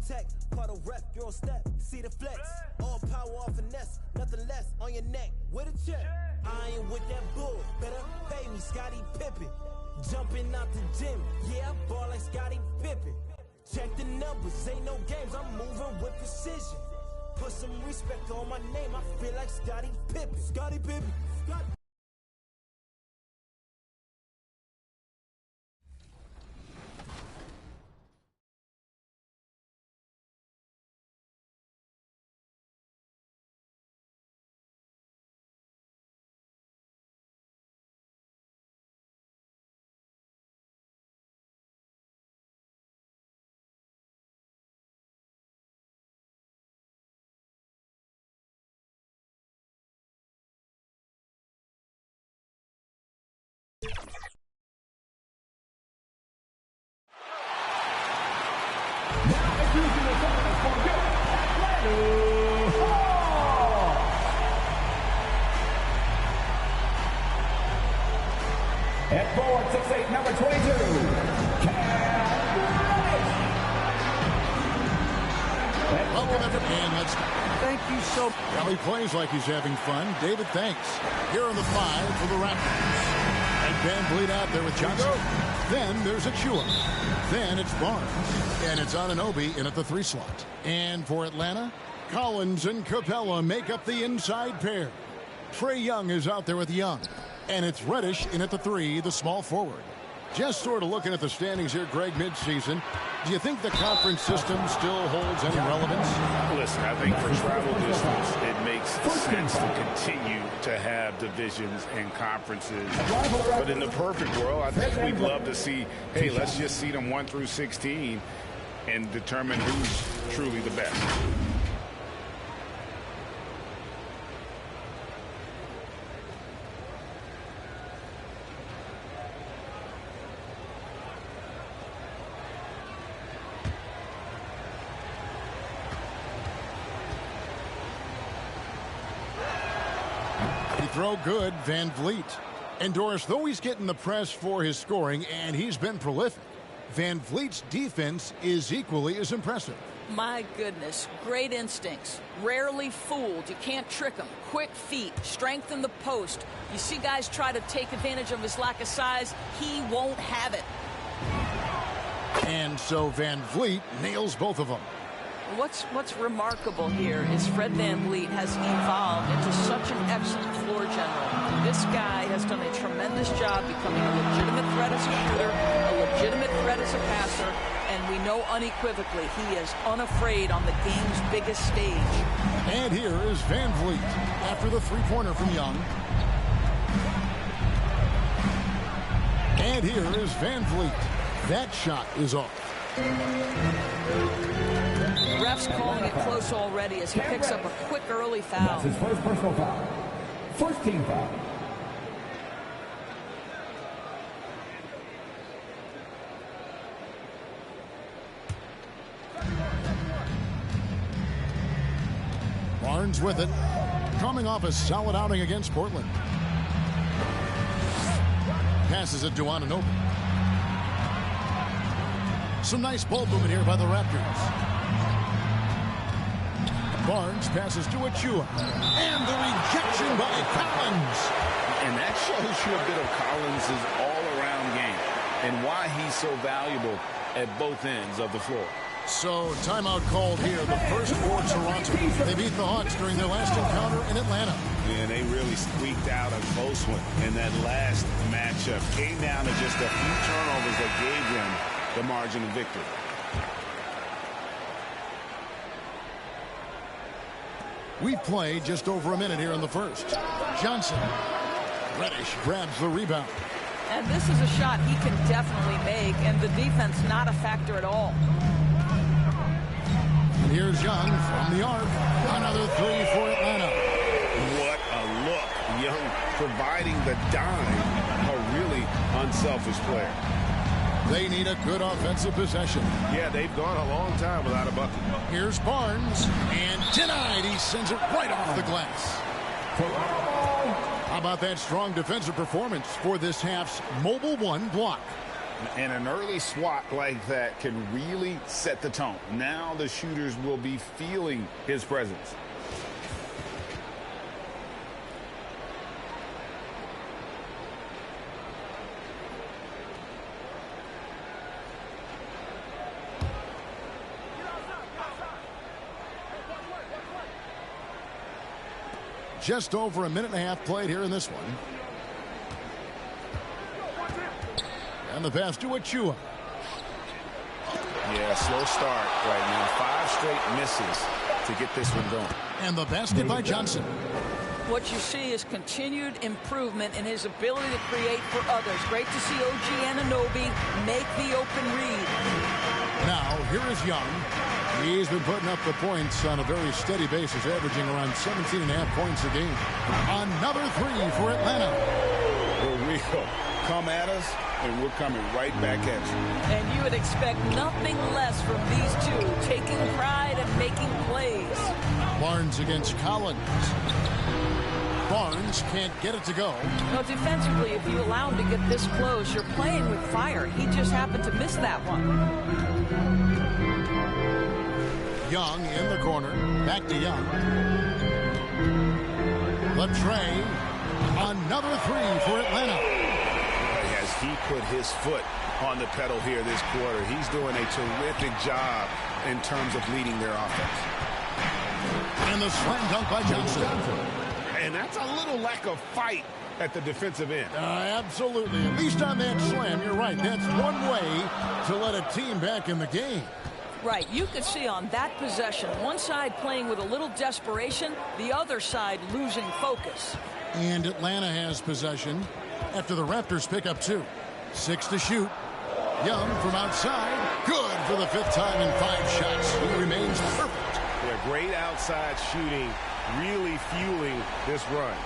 tech, part of rep, Euro step, see the flex. All power, all finesse, nothing less on your neck with a check. I ain't with that bull, better pay me, Scottie Pippen. Jumping out the gym, yeah, I ball like Scottie Pippen. Check the numbers, ain't no games, I'm moving with precision. Put some respect on my name, I feel like Scottie Pippen. Scottie Pippen. At forward, 6'8", number 22, Thank you so much. Well, he plays like he's having fun. David, thanks. Here are the 5 for the Raptors. And Van Vliet out there with Johnson. Then there's Achua. Then it's Barnes. And it's Anunoby in at the 3 slot. And for Atlanta, Collins and Capella make up the inside pair. Trae Young is out there with Young. And it's Reddish in at the 3, the small forward. Just sort of looking at the standings here, Greg, midseason. Do you think the conference system still holds any relevance? Listen, I think for travel distance, it makes sense to continue to have divisions and conferences. But in the perfect world, I think we'd love to see, hey, let's just see them 1 through 16 and determine who's truly the best. Throw good, Van Vliet. And Doris, though he's getting the press for his scoring, and he's been prolific, Van Vliet's defense is equally as impressive. My goodness, great instincts. Rarely fooled. You can't trick him. Quick feet, strength in the post. You see guys try to take advantage of his lack of size. He won't have it. And so Van Vliet nails both of them. What's remarkable here is Fred VanVleet has evolved into such an excellent floor general. This guy has done a tremendous job becoming a legitimate threat as a shooter, a legitimate threat as a passer, and we know unequivocally he is unafraid on the game's biggest stage. And here is Van Vliet after the three-pointer from Young. And here is Van Vliet. That shot is off. Ref's calling it close already as he picks up a quick early foul. That's his first personal foul. First team foul. Barnes with it. Coming off a solid outing against Portland. Passes it to Anunoby. Some nice ball movement here by the Raptors. Barnes passes to Achua. And the rejection by Collins. And that shows you a bit of Collins' all-around game and why he's so valuable at both ends of the floor. So, timeout called here. The first for Toronto. They beat the Hawks during their last encounter in Atlanta. And they really squeaked out a close one in that last matchup. Came down to just a few turnovers that gave them the margin of victory. We've played just over a minute here in the first. Johnson. Reddish grabs the rebound. And this is a shot he can definitely make, and the defense not a factor at all. And here's Young from the arc. Another three for Atlanta. What a look. Young providing the dime. A really unselfish player. They need a good offensive possession. Yeah, they've gone a long time without a bucket. Here's Barnes. And denied. He sends it right off the glass. How about that strong defensive performance for this half's Mobile One block? And an early swat like that can really set the tone. Now the shooters will be feeling his presence. Just over a minute and a half played here in this one. And the pass to Achua. Yeah, slow start right now. 5 straight misses to get this one going. And the basket by Johnson. What you see is continued improvement in his ability to create for others. Great to see OG Anunoby make the open read. Now, here is Young. He's been putting up the points on a very steady basis, averaging around 17.5 points a game. Another 3 for Atlanta. Here we go. Come at us, and we're coming right back at you. And you would expect nothing less from these two, taking pride and making plays. Barnes against Collins. Barnes can't get it to go. No, defensively, if you allow him to get this close, you're playing with fire. He just happened to miss that one. Young in the corner. Back to Young. Latrey. Another 3 for Atlanta. As he put his foot on the pedal here this quarter, he's doing a terrific job in terms of leading their offense. And the slam dunk by Johnson. And that's a little lack of fight at the defensive end. Absolutely. At least on that slam, you're right. That's one way to let a team back in the game. Right. You could see on that possession, one side playing with a little desperation, the other side losing focus. And Atlanta has possession after the Raptors pick up 2. 6 to shoot. Young from outside. Good for the 5th time in 5 shots. He remains perfect. Yeah, great outside shooting, really fueling this run.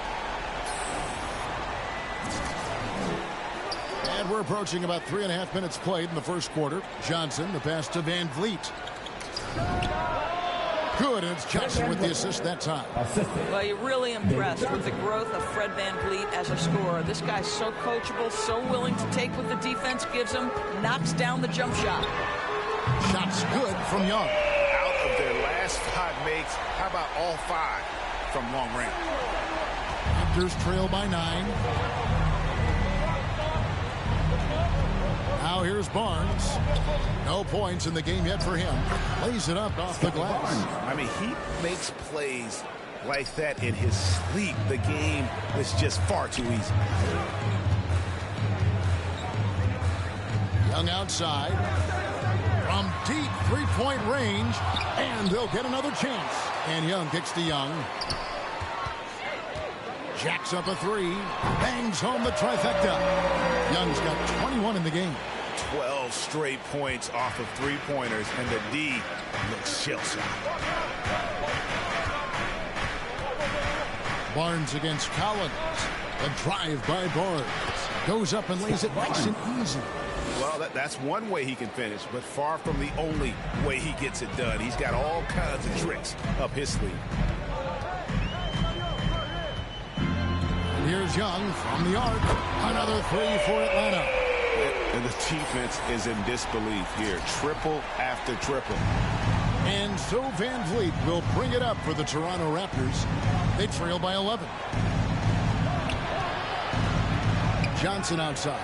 And we're approaching about 3.5 minutes played in the first quarter. Johnson, the pass to Van Vliet. Good, and it's Johnson with the assist that time. Well, you're really impressed with the growth of Fred Van Vliet as a scorer. This guy's so coachable, so willing to take what the defense gives him, knocks down the jump shot. Shots good from Young. Out of their last 5 makes, how about all 5 from long range? Raptors trail by 9. Now here's Barnes. No points in the game yet for him. Lays it up off the glass. I mean, he makes plays like that in his sleep. The game is just far too easy. Young outside. From deep 3-point range. And they'll get another chance. And Young kicks to Young. Jacks up a 3. Bangs home the trifecta. Young's got 21 in the game. 12 straight points off of 3-pointers, and the D looks shell-shocked. Barnes against Collins. The drive by Barnes. Goes up and lays it nice and easy. Well, that's one way he can finish, but far from the only way he gets it done. He's got all kinds of tricks up his sleeve. And here's Young from the arc. Another 3 for Atlanta. And the defense is in disbelief here. Triple after triple. And so Van Vliet will bring it up for the Toronto Raptors. They trail by 11. Johnson outside.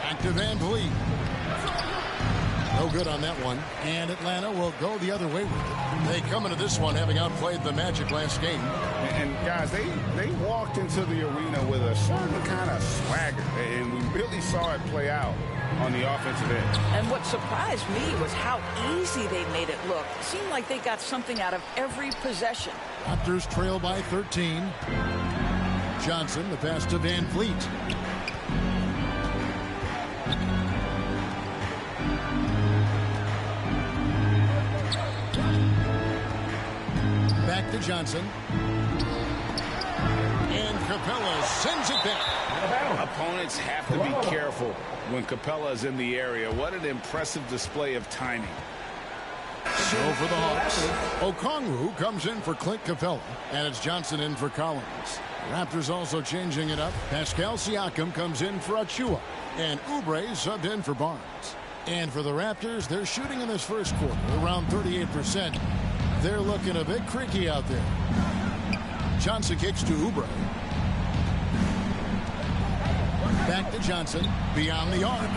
Back to Van Vliet. No good on that one. And Atlanta will go the other way with it. They come into this one having outplayed the Magic last game. And guys, they walked into the arena with a certain kind of swagger. And we really saw it play out on the offensive end. And what surprised me was how easy they made it look. It seemed like they got something out of every possession. Raptors trail by 13. Johnson, the pass to Van Vliet. Back to Johnson. And Capella sends it back. Opponents have to be careful when Capella is in the area. What an impressive display of timing. So for the Hawks, Okongwu comes in for Clint Capella, and it's Johnson in for Collins. Raptors also changing it up. Pascal Siakam comes in for Achua, and Oubre subbed in for Barnes. And for the Raptors, they're shooting in this first quarter around 38%. They're looking a bit creaky out there. Johnson kicks to Oubre. Back to Johnson, beyond the arc.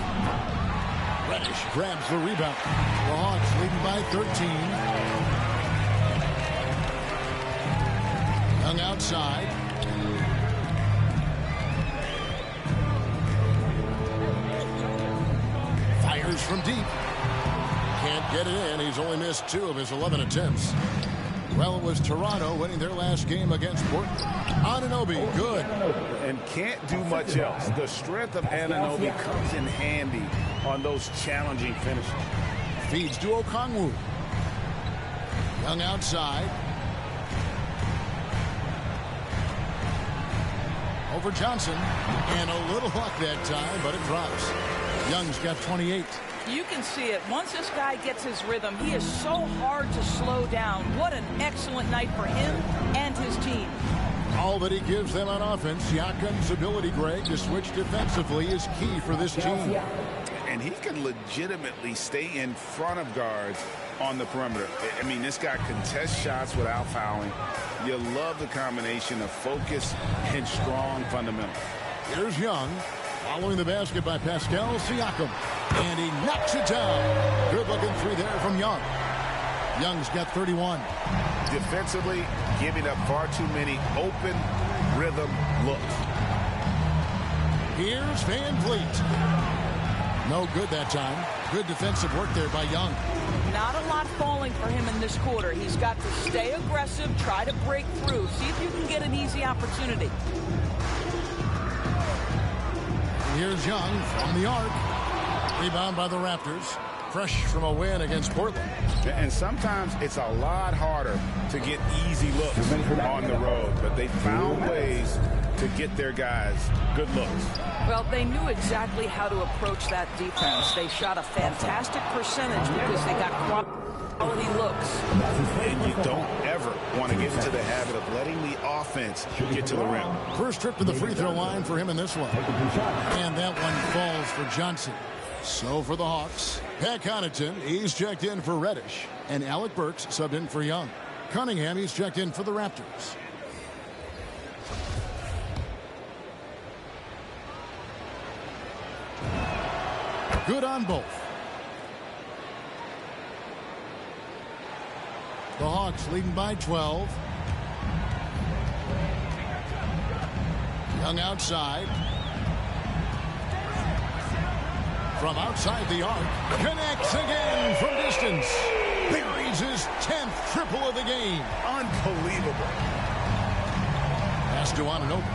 Reddish grabs the rebound. The Hawks leading by 13. Young outside. Fires from deep. Can't get it in. He's only missed 2 of his 11 attempts. Well, it was Toronto winning their last game against Portland. Anunoby, good. And can't do much else. The strength of Anunoby comes in handy on those challenging finishes. Feeds to Okongwu. Young outside. Over Johnson. And a little luck that time, but it drops. Young's got 28. You can see it. Once this guy gets his rhythm, he is so hard to slow down. What an excellent night for him and his team. All that he gives them on offense, Siakam's ability, Greg, to switch defensively is key for this team. And he can legitimately stay in front of guards on the perimeter. I mean, this guy contests shots without fouling. You love the combination of focus and strong fundamentals. Here's Young, following the basket by Pascal Siakam. And he knocks it down. Good-looking 3 there from Young. Young's got 31. Defensively, giving up far too many open rhythm looks. Here's Van Vliet. No good that time. Good defensive work there by Young. Not a lot falling for him in this quarter. He's got to stay aggressive, try to break through, see if you can get an easy opportunity. Here's Young from the arc. Rebound by the Raptors. Fresh from a win against Portland. And sometimes it's a lot harder to get easy looks on the road, but they found ways to get their guys good looks. Well, they knew exactly how to approach that defense. They shot a fantastic percentage because they got quality looks. And you don't ever want to get into the habit of letting the offense get to the rim. First trip to the free throw line for him in this one. And that one falls for Johnson. So for the Hawks, Pat Connaughton, he's checked in for Reddish. And Alec Burks subbed in for Young. Cunningham, he's checked in for the Raptors. Good on both. The Hawks leading by 12. Young outside. From outside the arc. Connects again from distance. Buries his 10th triple of the game. Unbelievable. Pass to Anunoby.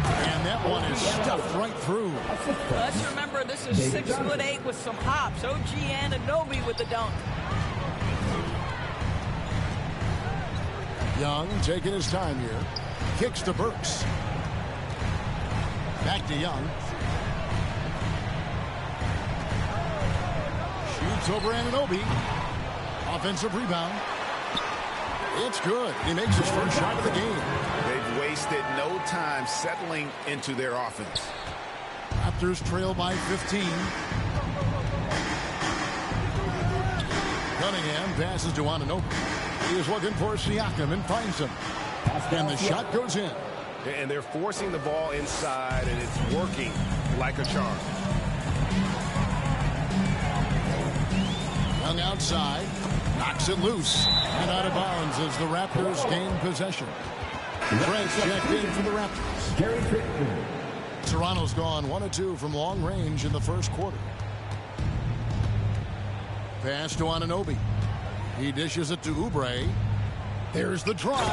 And that one is stuffed right through. Let's remember this is 6'8" with some hops. OG Anunoby with the dunk. Young taking his time here. Kicks to Burks. Back to Young. Shoots over Anunoby. Offensive rebound. It's good. He makes his first shot of the game. They've wasted no time settling into their offense. Raptors trail by 15. Cunningham passes to Anunoby. He is looking for Siakam and finds him. And the shot goes in. And they're forcing the ball inside, and it's working like a charm. Young outside. Knocks it loose. And out of bounds as the Raptors gain possession. Trent checked in for the Raptors. Toronto's gone 1 of 2 from long range in the first quarter. Pass to Anunoby. He dishes it to Oubre. There's the drive.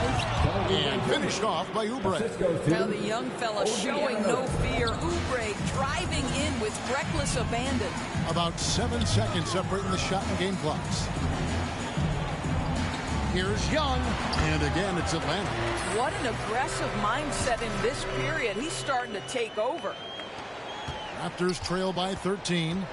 And finished off by Oubre. Now the young fella showing no fear. Oubre driving in with reckless abandon. About 7 seconds separating the shot and game clocks. Here's Young. And again, it's Atlanta. What an aggressive mindset in this period. He's starting to take over. Raptors trail by 13.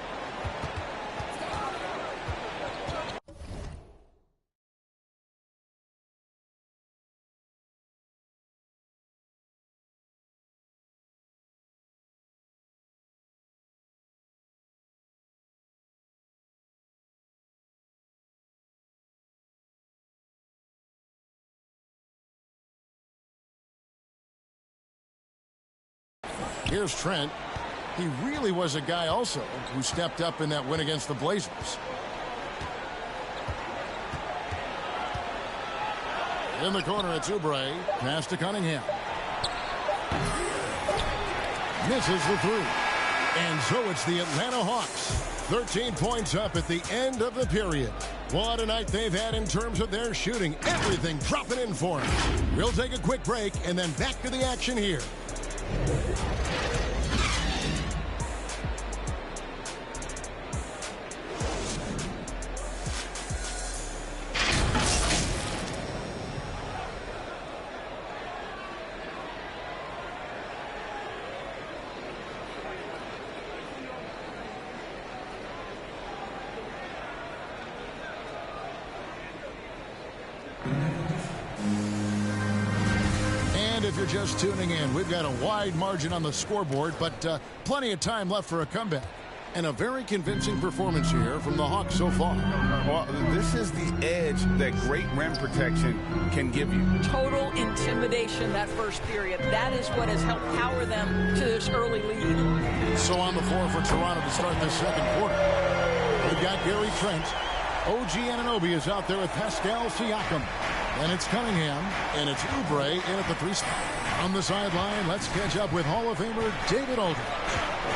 Here's Trent. He really was a guy also who stepped up in that win against the Blazers. In the corner, it's Oubre. Pass to Cunningham. Misses the three. And so it's the Atlanta Hawks. 13 points up at the end of the period. What a night they've had in terms of their shooting. Everything dropping in for them. We'll take a quick break and then back to the action here. If you're just tuning in, we've got a wide margin on the scoreboard, but plenty of time left for a comeback. And a very convincing performance here from the Hawks so far. Well, this is the edge that great rim protection can give you. Total intimidation that first period. That is what has helped power them to this early lead. So on the floor for Toronto to start this second quarter. We've got Gary Trent. OG Anunoby is out there with Pascal Siakam. And it's Cunningham, and it's Oubre in at the 3 spot. On the sideline, let's catch up with Hall of Famer David Aldridge.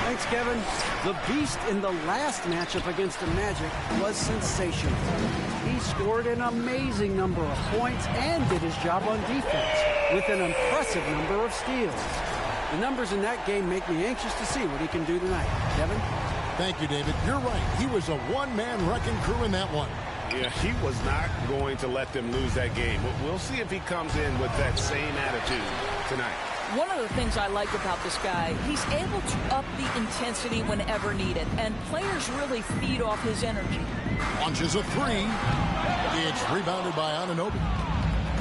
Thanks, Kevin. The Beast in the last matchup against the Magic was sensational. He scored an amazing number of points and did his job on defense with an impressive number of steals. The numbers in that game make me anxious to see what he can do tonight. Kevin? Thank you, David. You're right. He was a one-man wrecking crew in that one. Yeah, he was not going to let them lose that game. We'll see if he comes in with that same attitude tonight. One of the things I like about this guy, he's able to up the intensity whenever needed, and players really feed off his energy. Launches a three. It's rebounded by Anunoby.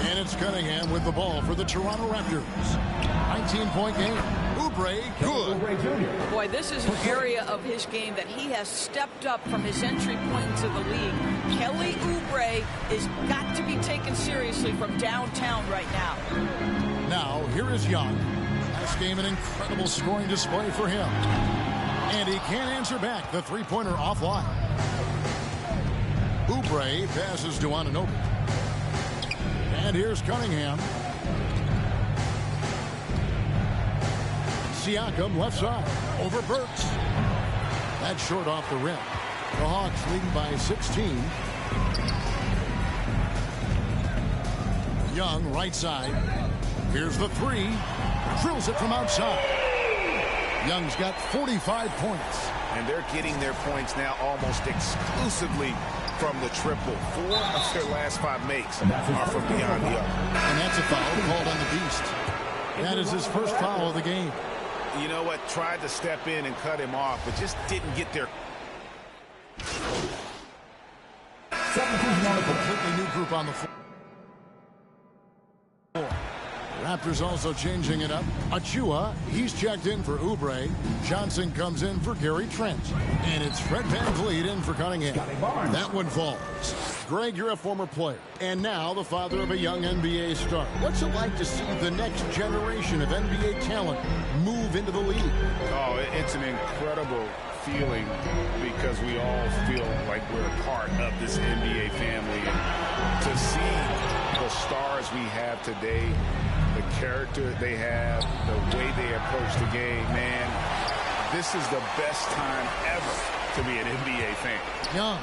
And it's Cunningham with the ball for the Toronto Raptors. 19-point game. Oubre, good. Boy, this is an area of his game that he has stepped up from his entry point into the league. Kelly Oubre is got to be taken seriously from downtown right now. Now, here is Young. Last game, an incredible scoring display for him. And he can't answer back. The three-pointer offline. Oubre passes to Anunoby. And here's Cunningham. Siakam left side over Burks. That's short off the rim. The Hawks leading by 16. Young right side. Here's the three. Drills it from outside. Young's got 45 points. And they're getting their points now almost exclusively from the triple. 4 of their last 5 makes are from beyond the arc. And that's a foul called on the Beast. That is his first foul of the game. You know what? Tried to step in and cut him off, but just didn't get there. A completely new group on the floor. Raptors also changing it up. Achua, he's checked in for Oubre. Johnson comes in for Gary Trent. And it's Fred VanVleet in for Cunningham. That one falls. Greg, you're a former player, and now the father of a young NBA star. What's it like to see the next generation of NBA talent move into the league? Oh, it's an incredible feeling because we all feel like we're a part of this NBA family. And to see the stars we have today, the character they have, the way they approach the game, man, this is the best time ever to be an NBA fan. Young.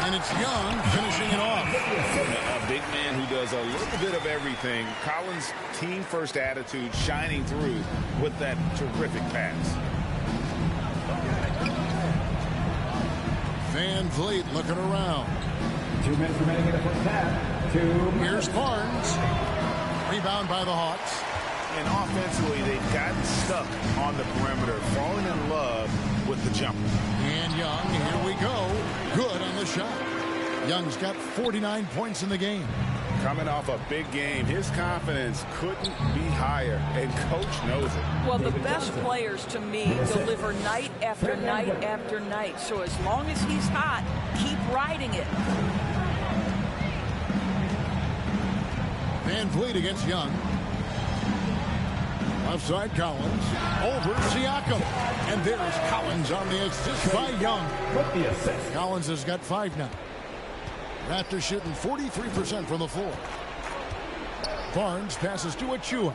And it's Young finishing it off. A big man who does a little bit of everything. Collins' team-first attitude shining through with that terrific pass. VanVleet looking around. 2 minutes remaining in the first half. Here's Barnes. Rebound by the Hawks. And offensively, they've gotten stuck on the perimeter, falling in love with the jumper. And Young, here we go. Good on the shot. Young's got 49 points in the game. Coming off a big game, his confidence couldn't be higher, and coach knows it. Well, the best players, to me, deliver night after night after night. So as long as he's hot, keep riding it. VanVleet against Young. Offside Collins. Over Siakam. And there's Collins on the assist by Young. Collins has got 5 now. Raptors shooting 43% from the floor. Barnes passes to Achua.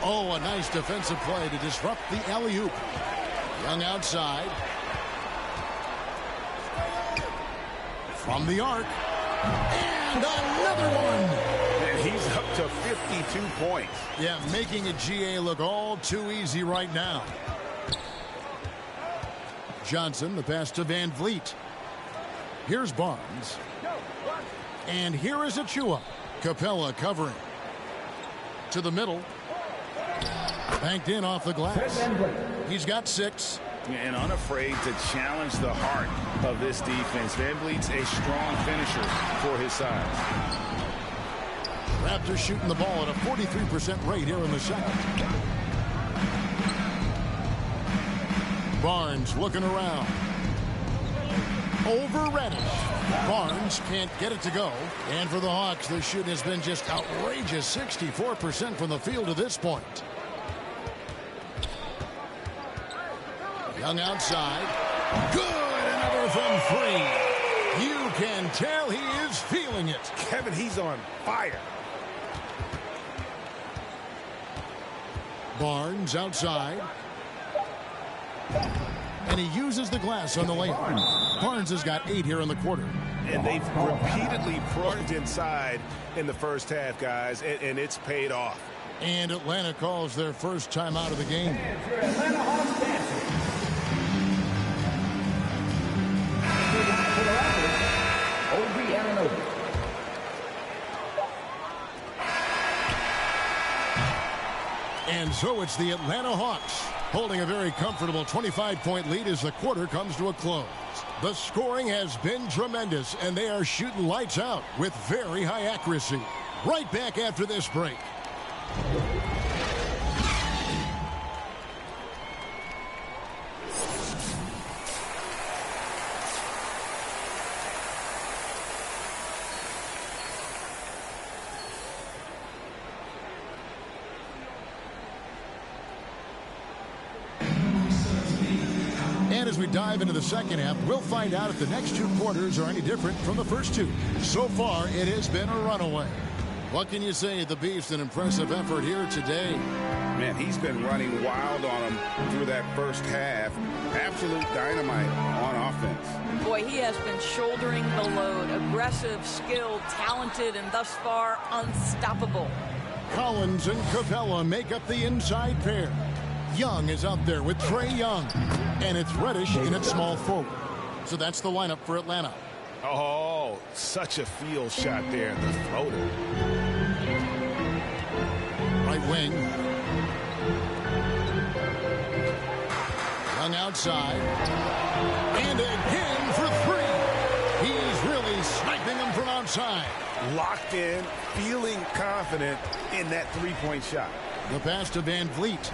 Oh, a nice defensive play to disrupt the alley-oop. Young outside. From the arc. And another one. And he's up to 52 points. Yeah, making a GA look all too easy right now. Johnson, the pass to Van Vliet. Here's Barnes. And here is Achua. Capella covering. To the middle. Banked in off the glass. He's got 6. And unafraid to challenge the heart of this defense. Van Vliet's a strong finisher for his size. Raptors shooting the ball at a 43% rate here in the second. Barnes looking around. Over Reddish. Barnes can't get it to go. And for the Hawks, their shooting has been just outrageous. 64% from the field at this point. Young outside. Good. Another from 3. You can tell he is feeling it. Kevin, he's on fire. Barnes outside. And he uses the glass on the layup. Barnes has got 8 here in the quarter. And they've repeatedly pushed inside in the first half, guys, and it's paid off. And Atlanta calls their first time out of the game. Atlanta Hawks dancing. Obi Anunoby. And so it's the Atlanta Hawks holding a very comfortable 25-point lead as the quarter comes to a close. The scoring has been tremendous, and they are shooting lights out with very high accuracy. Right back after this break. And as we dive into the second half, we'll find out if the next 2 quarters are any different from the first 2. So far, it has been a runaway. What can you say? The Beast, an impressive effort here today. Man, he's been running wild on him through that first half. Absolute dynamite on offense. Boy, he has been shouldering the load. Aggressive, skilled, talented, and thus far unstoppable. Collins and Capella make up the inside pair. Young is out there with Trae Young. And it's Reddish in its small forward. So that's the lineup for Atlanta. Oh, such a field shot there, the floater. Right wing. Young outside. And again for 3. He's really sniping them from outside. Locked in, feeling confident in that 3-point shot. The pass to Van Vliet.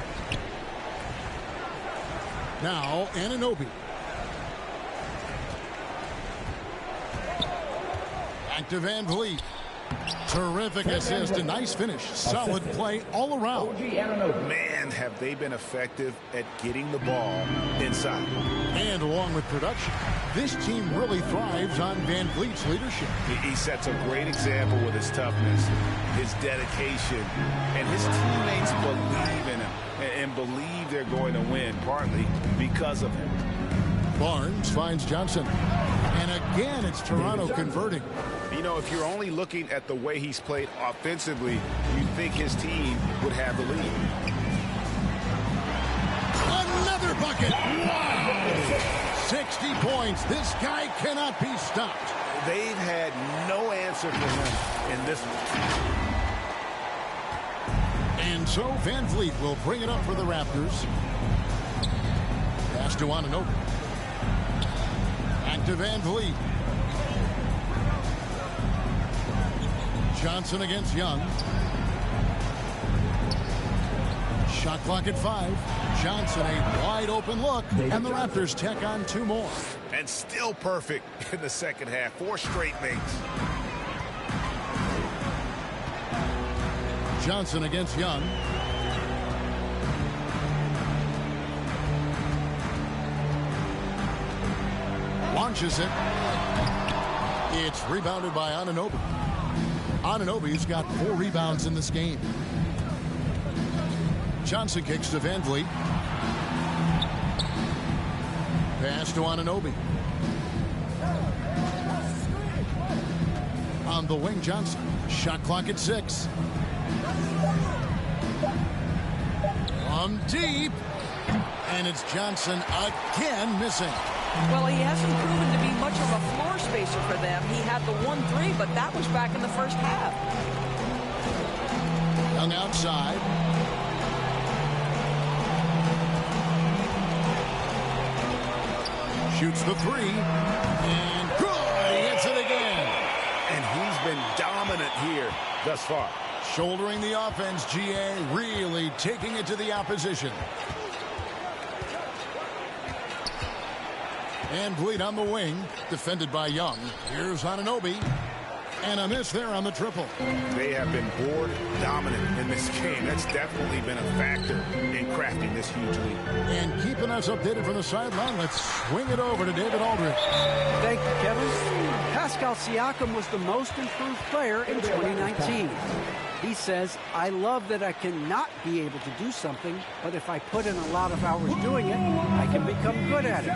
Now, Anunoby. Back to Van Vliet. Terrific assist, a nice finish. Solid play all around. Man, have they been effective at getting the ball inside. And along with production, this team really thrives on Van Vliet's leadership. He sets a great example with his toughness, his dedication, and his teammates believe in him and believe they're going to win, partly because of him. Barnes finds Johnson. And again, it's Toronto converting. You know, if you're only looking at the way he's played offensively, you'd think his team would have the lead. Another bucket. Wow. 60 points. This guy cannot be stopped. They've had no answer for him in this one. And so Van Vliet will bring it up for the Raptors. Pass to Anunoby. Back to Van Vliet. Johnson against Young. Shot clock at 5. Johnson a wide open look. And the Raptors tack on 2 more. And still perfect in the second half. 4 straight makes. Johnson against Young. launches it. It's rebounded by Anunoby. Anunoby's got 4 rebounds in this game. Johnson kicks to Van Vliet. Pass to Anunoby. On the wing, Johnson. Shot clock at 6. From deep. And it's Johnson again missing. Well, he hasn't proven to be much of a floor spacer for them. He had the 1-3, but that was back in the first half. Young outside. Shoots the 3. And good! He hits it again. And he's been dominant here thus far. Shouldering the offense, GA really taking it to the opposition. And Vliet on the wing, defended by Young. Here's Anunoby. And a miss there on the triple. They have been board dominant in this game. That's definitely been a factor in crafting this huge lead. And keeping us updated from the sideline, let's swing it over to David Aldridge. Thank you, Kevin. Pascal Siakam was the most improved player in 2019. He says, I love that I cannot be able to do something, but if I put in a lot of hours doing it, I can become good at it.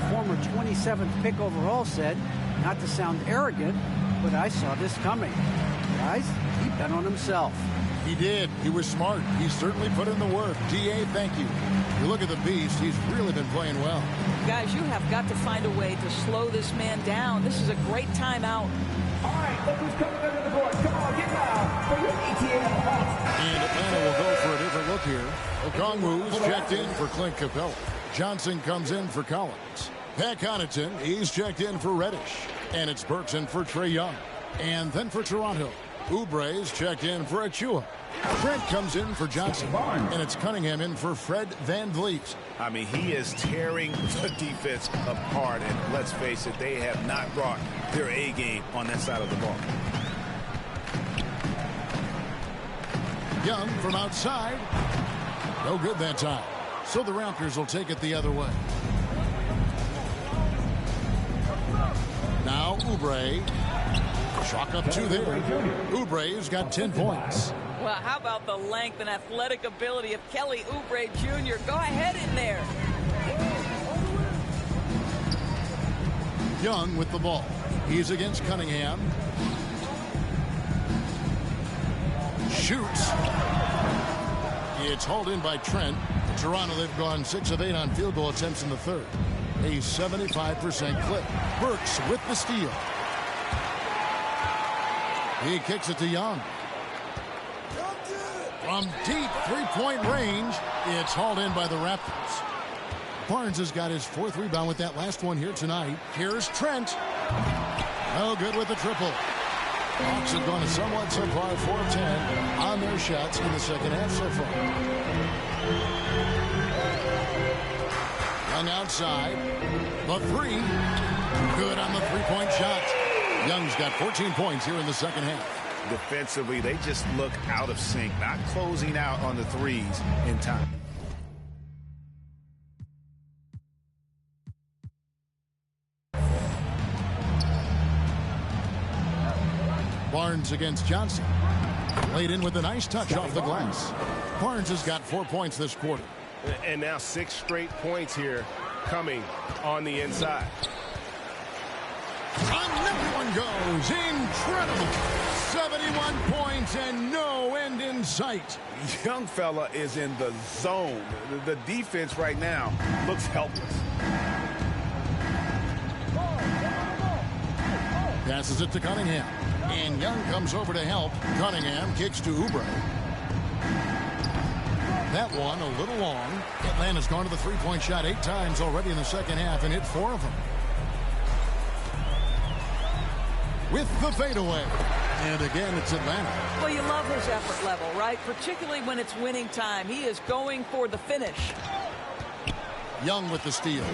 The former 27th pick overall said, not to sound arrogant, but I saw this coming. Guys, he bet on himself. He did. He was smart. He certainly put in the work. DA, thank you. You look at the beast. He's really been playing well. Guys, you have got to find a way to slow this man down. This is a great timeout. All right, look who's coming under the board. Come on, get loud for your ETA. And Atlanta will go for a different look here. Okongwu's checked in for Clint Capella. Johnson comes in for Collins. Pat Connaughton, he's checked in for Reddish. And it's Burks in for Trae Young. And then for Toronto, Oubre's checked in for Achua. Trent comes in for Johnson. And it's Cunningham in for Fred Van Vliet. I mean, he is tearing the defense apart. And let's face it, they have not brought their A game on that side of the ball. Young from outside. No good that time. So the Raptors will take it the other way. Now Oubre. Chalk up 2 there. Oubre's got 10 points. Well, how about the length and athletic ability of Kelly Oubre Jr.? Go ahead in there. Young with the ball. He's against Cunningham. Shoots. It's hauled in by Trent. Toronto, they've gone 6 of 8 on field goal attempts in the third. A 75% clip. Burks with the steal. He kicks it to Young. From deep 3-point range, it's hauled in by the Raptors. Barnes has got his 4th rebound with that last one here tonight. Here's Trent. No good with the triple. Hawks have gone a somewhat subpar 4 of 10 on their shots in the second half so far. Young outside. The 3. Good on the 3-point shot. Young's got 14 points here in the second half. Defensively, they just look out of sync, not closing out on the threes in time. Barnes against Johnson. Laid in with a nice touch off the glass. Barnes has got 4 points this quarter. And now 6 straight points here coming on the inside. Another one goes. Incredible. 71 points and no end in sight. Young fella is in the zone. The defense right now looks helpless. Passes it to Cunningham. And Young comes over to help. Cunningham kicks to Oubre. That one a little long. Atlanta's gone to the 3-point shot 8 times already in the second half and hit 4 of them. With the fadeaway. And again, it's Atlanta. Well, you love his effort level, right? Particularly when it's winning time. He is going for the finish. Young with the steal.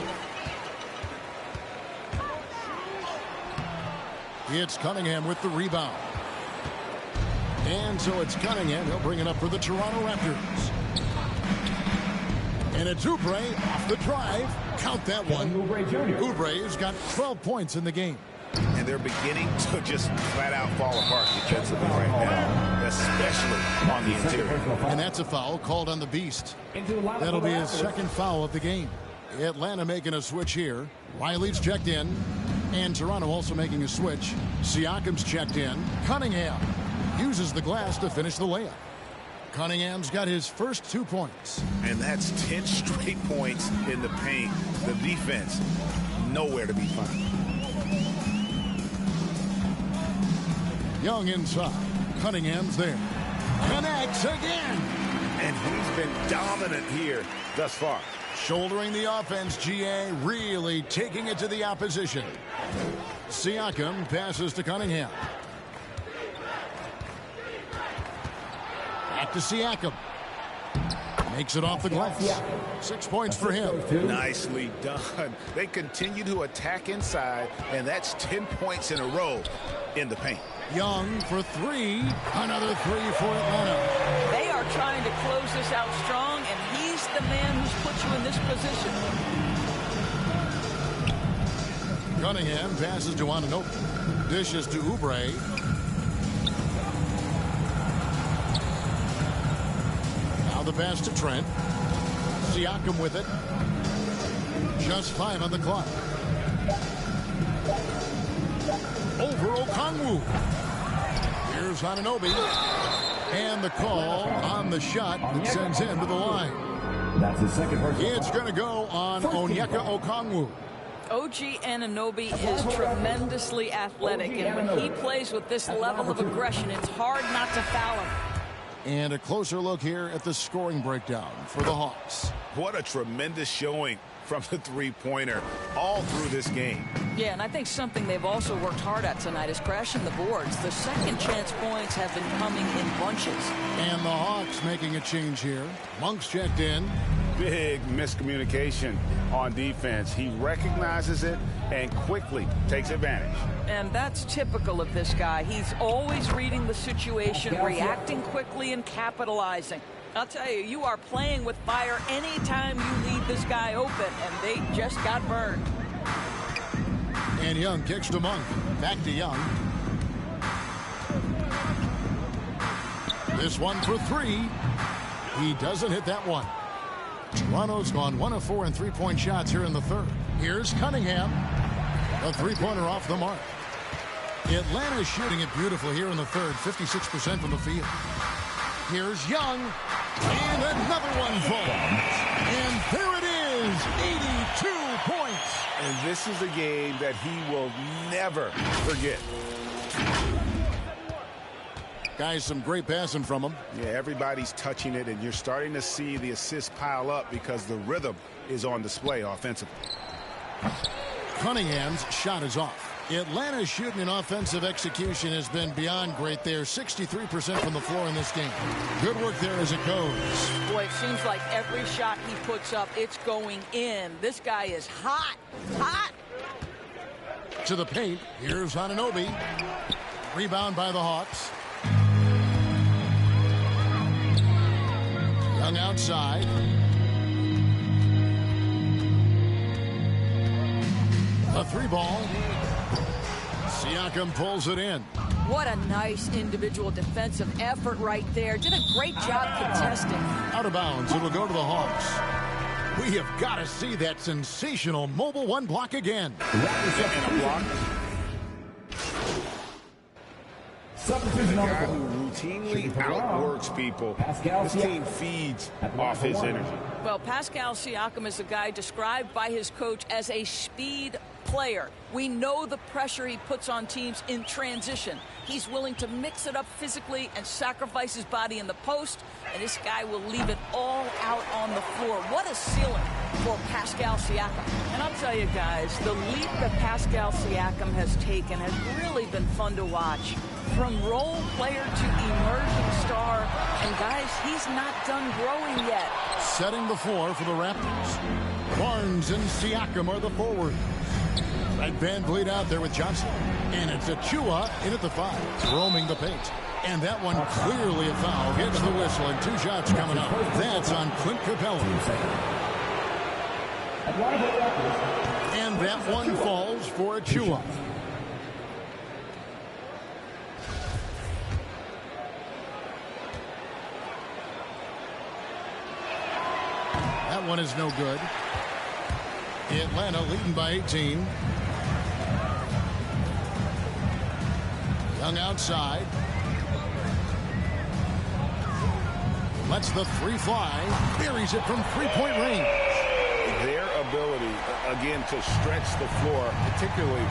It's Cunningham with the rebound. And so it's Cunningham. He'll bring it up for the Toronto Raptors. And it's Oubre off the drive. Count that one. Oubre's got 12 points in the game. And they're beginning to just flat out fall apart defensively right now, especially on the interior. And that's a foul called on the Beast. That'll be his second foul of the game. Atlanta making a switch here. Riley's checked in. And Toronto also making a switch. Siakam's checked in. Cunningham uses the glass to finish the layup. Cunningham's got his first 2 points. And that's 10 straight points in the paint. The defense, nowhere to be found. Young inside. Cunningham's there. Connects again. And he's been dominant here thus far. Shouldering the offense, GA really taking it to the opposition. Siakam passes to Cunningham. Back to Siakam. Makes it off the glass. 6 points for him. Nicely done. They continue to attack inside, and that's 10 points in a row in the paint. Young for three. Another three for Atlanta. They are trying to close this out strong, and he's the man who's put you in this position. Cunningham passes to Anunoby. Dishes to Oubre. Now the pass to Trent. Siakam with it. Just 5 on the clock. Over Okongwu. Here's Anunoby. And the call on the shot that sends him to the line. That's his second personal. It's going to go on Onyeka Okongwu. OG Anunoby is tremendously athletic, and when he plays with this level of aggression, it's hard not to foul him. And a closer look here at the scoring breakdown for the Hawks. What a tremendous showing from the three-pointer all through this game. Yeah, and I think something they've also worked hard at tonight is crashing the boards. The second chance points have been coming in bunches. And the Hawks making a change here. Monk's checked in. Big miscommunication on defense. He recognizes it and quickly takes advantage. And that's typical of this guy. He's always reading the situation, reacting quickly, and capitalizing. I'll tell you, you are playing with fire anytime you leave this guy open, and they just got burned. And Young kicks to Monk. Back to Young. This one for three. He doesn't hit that one. Toronto's gone 1 of 4 in three-point shots here in the third. Here's Cunningham. A three-pointer off the mark. Atlanta's shooting it beautifully here in the third. 56% from the field. Here's Young. And another one falls. And there it is. 82 points. And this is a game that he will never forget. Guys, some great passing from him. Yeah, everybody's touching it, and you're starting to see the assists pile up because the rhythm is on display offensively. Cunningham's shot is off. Atlanta's shooting and offensive execution has been beyond great there. 63% from the floor in this game. Good work there as it goes. Boy, it seems like every shot he puts up, it's going in. This guy is hot, hot. To the paint. Here's Anunoby. Rebound by the Hawks. Young outside. A three ball. Siakam pulls it in. What a nice individual defensive effort right there. Did a great job contesting. Out of bounds. It'll go to the Hawks. We have got to see that sensational mobile one block again. And a block. Substitution A on the guy floor. who routinely outworks people. This team feeds off his energy. Well, Pascal Siakam is a guy described by his coach as a speed player. We know the pressure he puts on teams in transition. He's willing to mix it up physically and sacrifice his body in the post, and this guy will leave it all out on the floor. What a ceiling for Pascal Siakam. And I'll tell you guys, the leap that Pascal Siakam has taken has really been fun to watch. From role player to emerging star, and guys, he's not done growing yet. Setting the floor for the Raptors. Barnes and Siakam are the forwards. Red Van Vliet out there with Johnson. And it's Achua in at the 5. Roaming the paint. And that one clearly a foul. Gets the whistle and 2 shots coming up. That's on Clint Capella. And that one falls for a chew-up. That one is no good. Atlanta leading by 18. Young outside. Lets the three fly. Buries it from three-point range. Their ability, again, to stretch the floor, particularly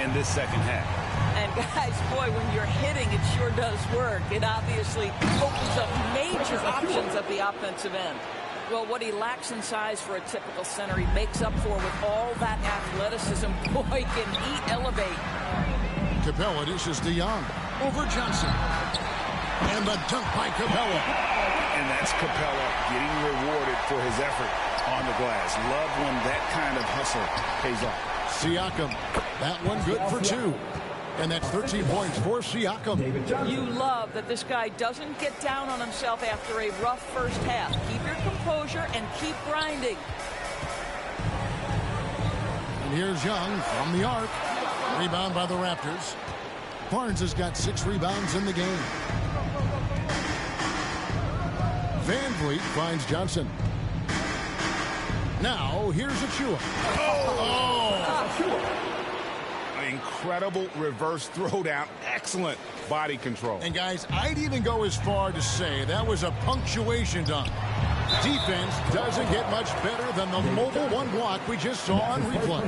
in this second half. And guys, boy, when you're hitting, it sure does work. It obviously opens up major options at the offensive end. Well, what he lacks in size for a typical center, he makes up for with all that athleticism. Boy, can he elevate. Capella dishes to Young. Over Johnson. And the dunk by Capella. And that's Capella getting rewarded for his effort on the glass. Love when that kind of hustle pays off. Siakam. That one good for 2. And that's 13 points for Siakam. You love that this guy doesn't get down on himself after a rough first half. Keep your composure and keep grinding. And here's Young from the arc. Rebound by the Raptors. Barnes has got 6 rebounds in the game. Van Vliet finds Johnson. Now, here's Achua. Incredible reverse throwdown. Excellent body control. And guys, I'd even go as far to say that was a punctuation dunk. Defense doesn't get much better than the mobile one block we just saw on replay.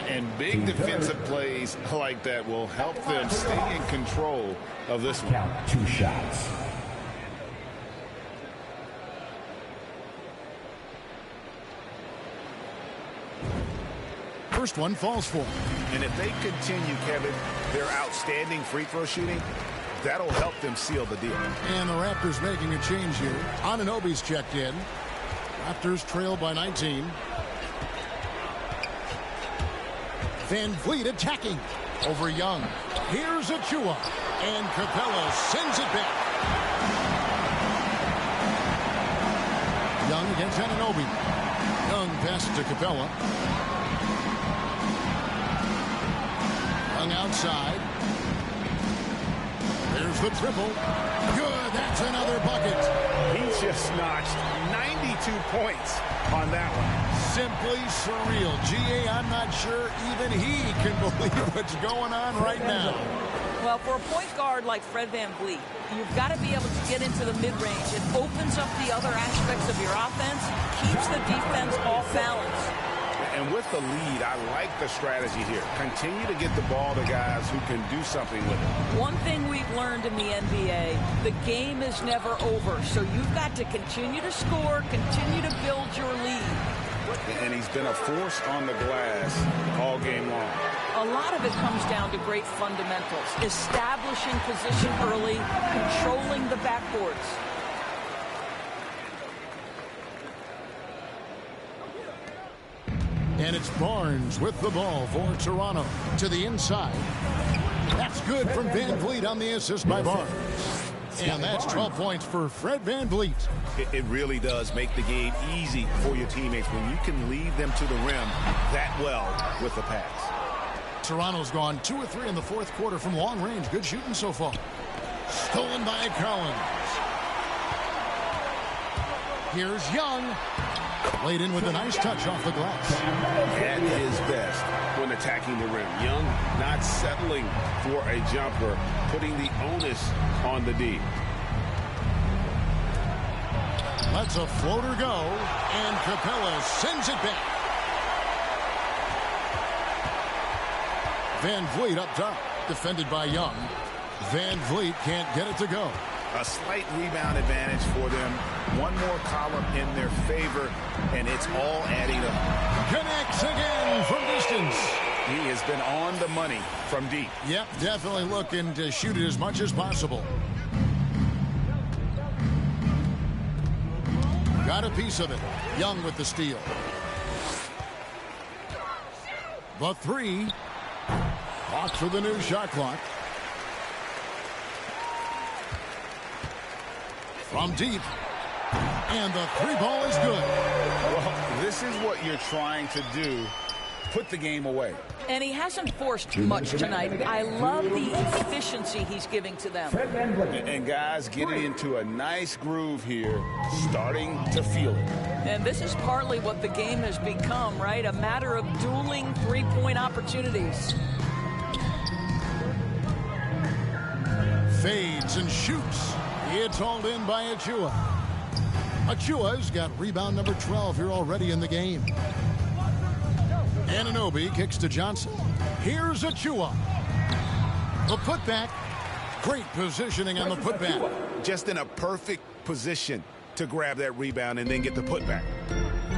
And big defensive plays like that will help them stay in control of this one. Count 2 shots. First one falls for. And if they continue, Kevin, their outstanding free throw shooting, that'll help them seal the deal. And the Raptors making a change here. Anunoby's checked in. Raptors trail by 19. Van Vliet attacking over Young. Here's Achua. And Capella sends it back. Young against Anunoby. Young passes to Capella. Young outside. There's the triple. Good. That's another bucket. He's just notched 92 points on that one. Simply surreal. G.A., I'm not sure even he can believe what's going on right now. Well, for a point guard like Fred VanVleet, you've got to be able to get into the mid-range. It opens up the other aspects of your offense, keeps the defense off balance. And with the lead, I like the strategy here. Continue to get the ball to guys who can do something with it. One thing we've learned in the NBA, the game is never over. So you've got to continue to score, continue to build your lead. And he's been a force on the glass all game long. A lot of it comes down to great fundamentals. Establishing position early, controlling the backboards. And it's Barnes with the ball for Toronto to the inside. That's good from Van Vliet on the assist by Barnes. And that's 12 points for Fred VanVleet. It really does make the game easy for your teammates when you can lead them to the rim that well with the pass. Toronto's gone 2 of 3 in the fourth quarter from long range. Good shooting so far. Stolen by Collins. Here's Young. Laid in with a nice touch off the glass. At his best when attacking the rim. Young not settling for a jumper, putting the onus on the D. Lets a floater go, and Capella sends it back. Van Vliet up top, defended by Young. Van Vliet can't get it to go. A slight rebound advantage for them. One more column in their favor, and it's all adding up. Connects again from distance. He has been on the money from deep. Yep, definitely looking to shoot it as much as possible. Got a piece of it. Young with the steal. The three. Hawks for the new shot clock. From deep. And the three ball is good. Well, This is what you're trying to do. Put the game away. And he hasn't forced much tonight. I love the efficiency he's giving to them. And guys getting into a nice groove here, starting to feel it. And this is partly what the game has become, right? A matter of dueling three-point opportunities. Fades and shoots. It's hauled in by Achua. Achua's got rebound number 12 here already in the game. Anunoby kicks to Johnson. Here's Achua. The putback. Great positioning on the putback. Just in a perfect position to grab that rebound and then get the putback.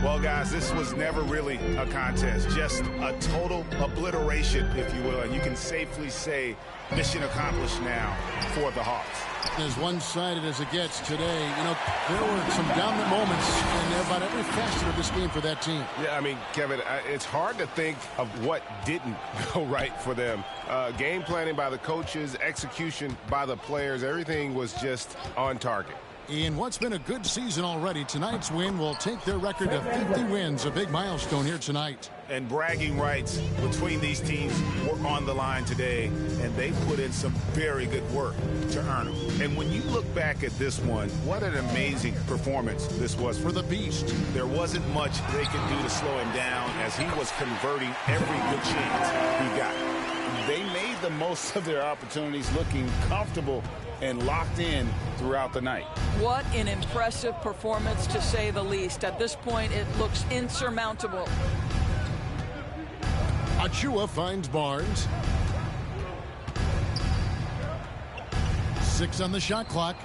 Well, guys, this was never really a contest. Just a total obliteration, if you will. And you can safely say mission accomplished now for the Hawks. As one-sided as it gets today, you know, there were some dominant moments in about every facet of this game for that team. Yeah, I mean, Kevin, it's hard to think of what didn't go right for them. Game planning by the coaches, execution by the players, everything was just on target. In what's been a good season already, tonight's win will take their record to 50 wins, a big milestone here tonight. And bragging rights between these teams were on the line today, and they put in some very good work to earn them. And when you look back at this one, what an amazing performance this was for the Beast. There wasn't much they could do to slow him down as he was converting every good chance he got. They made the most of their opportunities, looking comfortable and locked in throughout the night. What an impressive performance, to say the least. At this point, it looks insurmountable. Achua finds Barnes. 6 on the shot clock.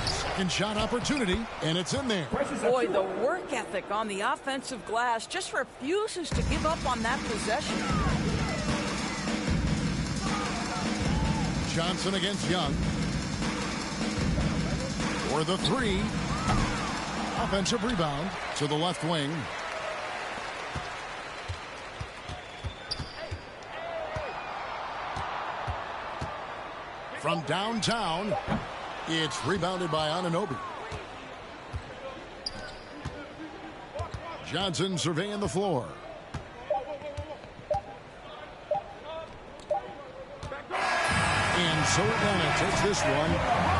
Second shot opportunity, and it's in there. Boy, the work ethic on the offensive glass just refuses to give up on that possession. Johnson against Young. For the 3. Offensive rebound to the left wing. From downtown, it's rebounded by Anunoby. Johnson surveying the floor. And so Atlanta takes this one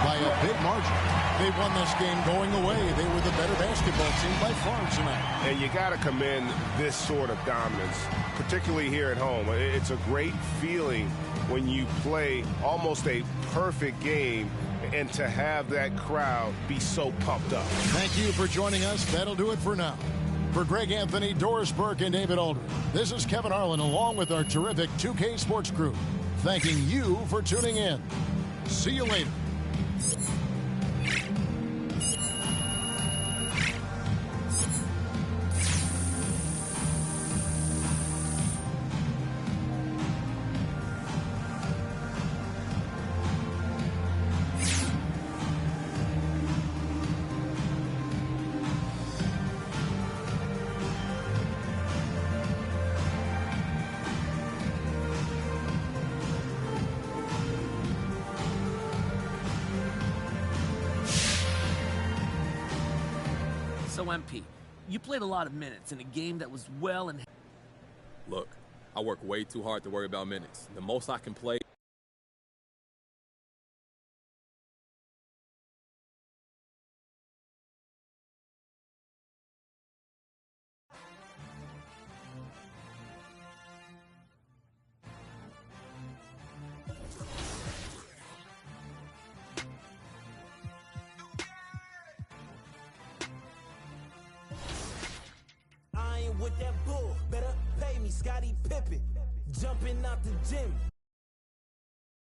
by a big margin. They won this game going away. They were the better basketball team by far tonight. And you got to commend this sort of dominance, particularly here at home. It's a great feeling when you play almost a perfect game and to have that crowd be so pumped up. Thank you for joining us. That'll do it for now. For Greg Anthony, Doris Burke, and David Aldridge, this is Kevin Harlan along with our terrific 2K Sports crew, thanking you for tuning in. See you later. So, MP, you played a lot of minutes in a game that was well and... Look, I work way too hard to worry about minutes. The most I can play... With that bull, better pay me, Scottie Pippen. Jumping out the gym.